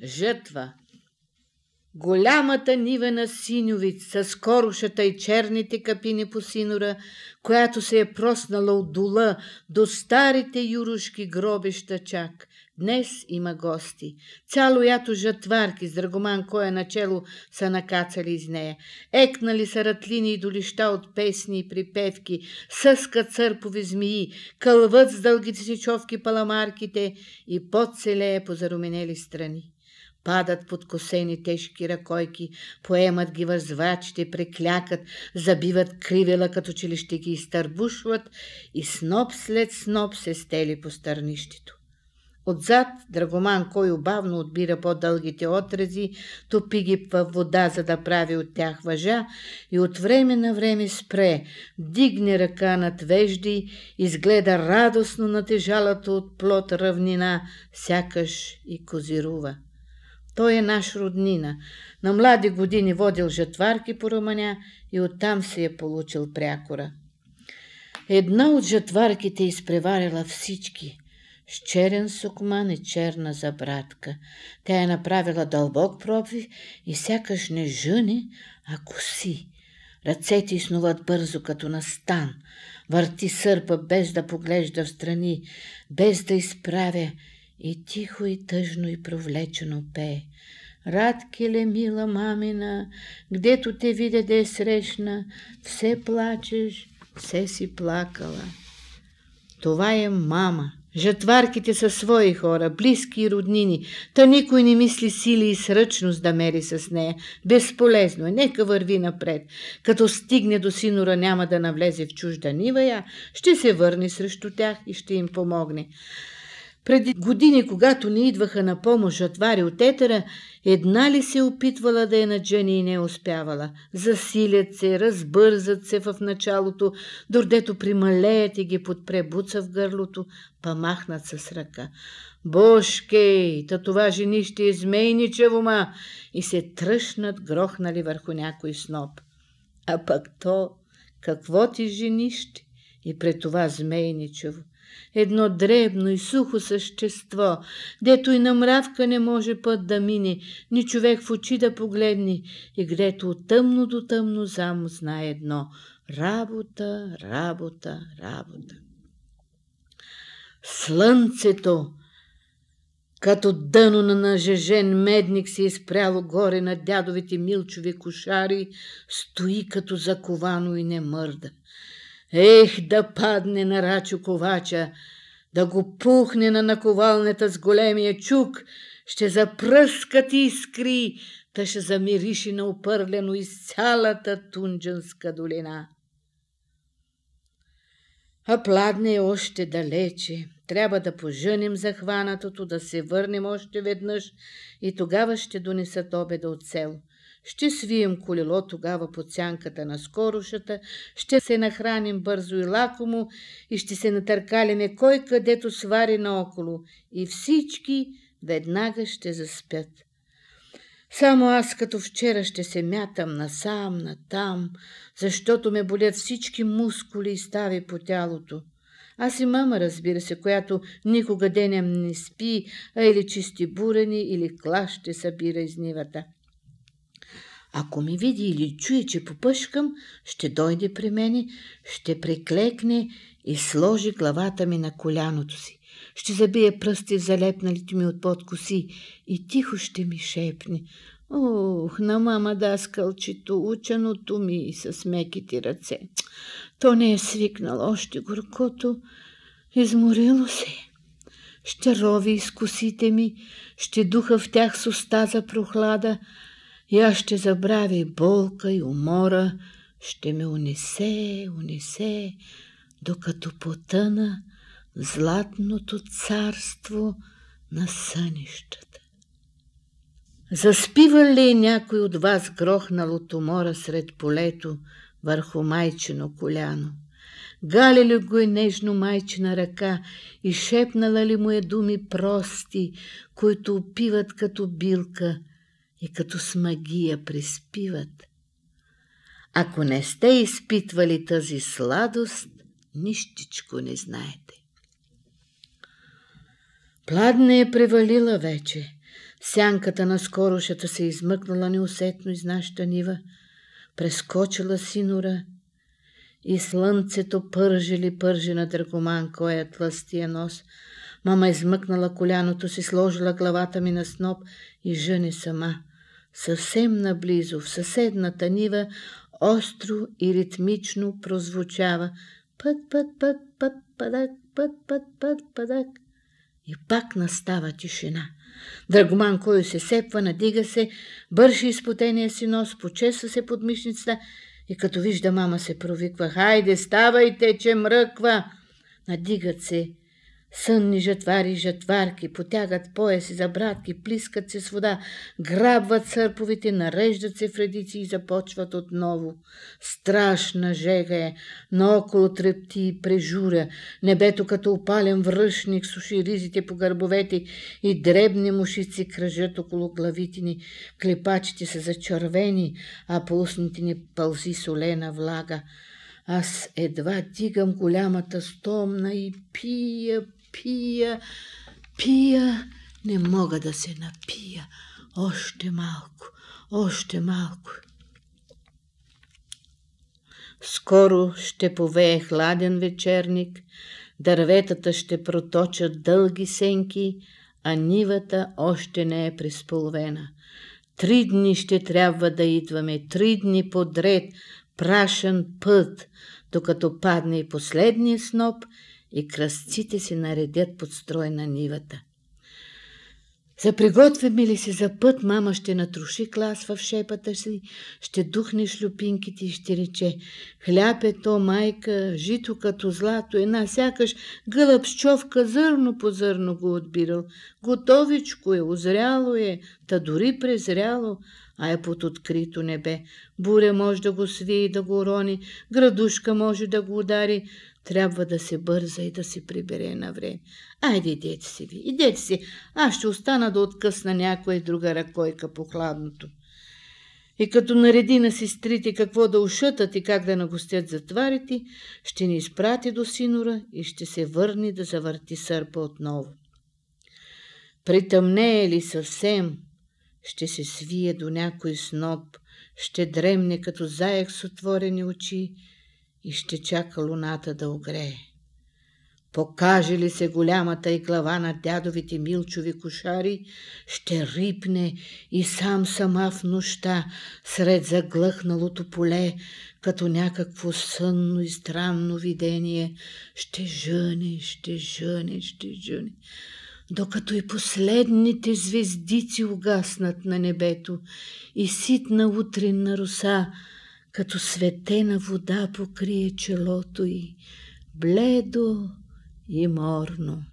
Жътва. Голямата нива на синьовиц с корошата и черните капини по синора, която се е проснала от дола до старите юрушки гробища чак. Днес има гости. Цяло ято жатварки с Драгоман Коя начело са накацали из нея. Екнали са ратлини и долища от песни и припевки, съскат сърпови змии, кълват с дългите си човки паламарките и пот се лее по заруменели страни. Падат под косени тежки ръкойки, поемат ги възврачите, преклякат, забиват кривела, като че ли ще ги изтърбушват и сноп след сноп се стели по стърнището. Отзад Драгоман Кой бавно отбира по-дългите отрези, топи ги във вода, за да прави от тях въжа и от време на време спре, дигне ръка над вежди, изгледа радостно на тежалата от плод равнина, сякаш и козирува. Той е наш роднина. На млади години водил жатварки по Румъня и оттам се е получил прякора. Една от жатварките изпреварила всички. С черен сукман и черна забрадка. Тя е направила дълбок пробив и сякаш не жъне, а коси. Ръцете иснуват бързо като на стан. Върти сърпа без да поглежда в страни, без да изправя, и тихо и тъжно и провлечено пее. Радкеле, мила мамина, гдето те видя да е срещна, все плачеш, все си плакала. Това е мама. Жатварките са свои хора, близки и роднини. Та никой не мисли сили и сръчност да мери с нея. Безполезно е, нека върви напред. Като стигне до синора, няма да навлезе в чужда нива, ще се върне срещу тях и ще им помогне. Преди години, когато ни идваха на помощ жатвари от етера, една ли се опитвала да я наджени и не успявала. Засилят се, разбързат се в началото, дордето прималеят и ги подпре буца в гърлото, па махнат с ръка. Божке, та това женище е змейничево, ма! И се тръщнат, грохнали върху някой сноп. А пък то, какво ти женище? И пред това змейничево. Едно дребно и сухо същество, дето и на мравка не може път да мине, ни човек в очи да погледне, и гдето от тъмно до тъмно замо знае едно – работа, работа, работа. Слънцето, като дъно на нажежен медник, се изпряло горе на дядовите милчови кошари, стои като заковано и не мърда. Ех, да падне на Рачо ковача, да го пухне на наковалнята с големия чук, ще запръскат искри, та ще замириши на опърлено из цялата Тунджанска долина. А Пладне е още далече. Трябва да поженим захванатото, да се върнем още веднъж и тогава ще донесат обеда от село. Ще свием колело тогава под сянката на скорошата, ще се нахраним бързо и лакомо и ще се натъркалиме кой където свари наоколо и всички веднага ще заспят. Само аз като вчера ще се мятам насам, натам, защото ме болят всички мускули и стави по тялото. Аз и мама, разбира се, която никога денем не спи, а или чисти бурени, или клаш ще събира из нивата. Ако ме види или чуе, че попъшкам, ще дойде при мене, ще преклекне и сложи главата ми на коляното си. Ще забие пръсти в залепналите ми от под коси и тихо ще ми шепне: ох, на мама даскалчето, ученото ми с меките ръце. То не е свикнало още горкото, изморило се. Ще рови из косите ми, ще духа в тях с уста за прохлада, и аз ще забравя и болка, и умора, ще ме унесе, докато потъна в златното царство на сънищата. Заспива ли някой от вас грохнал от умора сред полето върху майчино коляно? Гали ли го е нежно майчина ръка и шепнала ли му е думи прости, които опиват като билка и като с магия приспиват? Ако не сте изпитвали тази сладост, нищичко не знаете. Пладне е превалила вече. Сянката на скорошата се измъкнала неусетно из нашата нива, прескочила синора и слънцето пърже на Драгоман, кой е тлъстия нос. Мама измъкнала коляното си, сложила главата ми на сноп и жъне сама. Съвсем наблизо, в съседната нива, остро и ритмично прозвучава път, падак. И пак настава тишина. Драгоман Кою се сепва, надига се, бърши изпотения си нос, почеса се под мишницата и като вижда мама се провиква: хайде, ставайте, че мръква! Надигат се сънни жатвари и жатварки, потягат пояси за братки, плискат се с вода, грабват сърповите, нареждат се в редици и започват отново. Страшна жега е, наоколо трепти и прежуря, небето като опален връшник суши ризите по гърбовете и дребни мушици кръжат около главите ни, клепачите са зачервени, а по устните ни пълзи солена влага. Аз едва дигам голямата стомна и пия, не мога да се напия. Още малко. Скоро ще повее хладен вечерник, дърветата ще проточат дълги сенки, а нивата още не е приспулвена. 3 дни ще трябва да идваме, 3 дни подред, прашен път, докато падне и последния сноп и кръстците се наредят под строй на нивата. Заприготвяме ли се за път, мама ще натруши клас в шепата си, ще духне шлюпинките и ще рече: хляб е то, майка, жито като злато, една сякаш гълъб с човка зърно по зърно го отбирал. Готовичко е, озряло е, та дори презряло, а е под открито небе. Буря може да го свие и да го урони, градушка може да го удари. Трябва да се бърза и да се прибере на време. Айде, идете си, аз ще остана да откъсна някоя друга ръкойка по хладното. И като нареди на сестрите какво да ушътат и как да нагостят затварите, ще ни изпрати до синора и ще се върне да завърти сърпа отново. Притъмнее ли съвсем, ще се свие до някой сноп, ще дремне като заек с отворени очи и ще чака луната да огрее. Покаже ли се голямата и глава на дядовите милчови кошари, ще рипне и сама в нощта, сред заглъхналото поле, като някакво сънно и странно видение, ще жъне, докато и последните звездици угаснат на небето и ситна утринна роса, като светена вода покрие челото й, бледо и морно.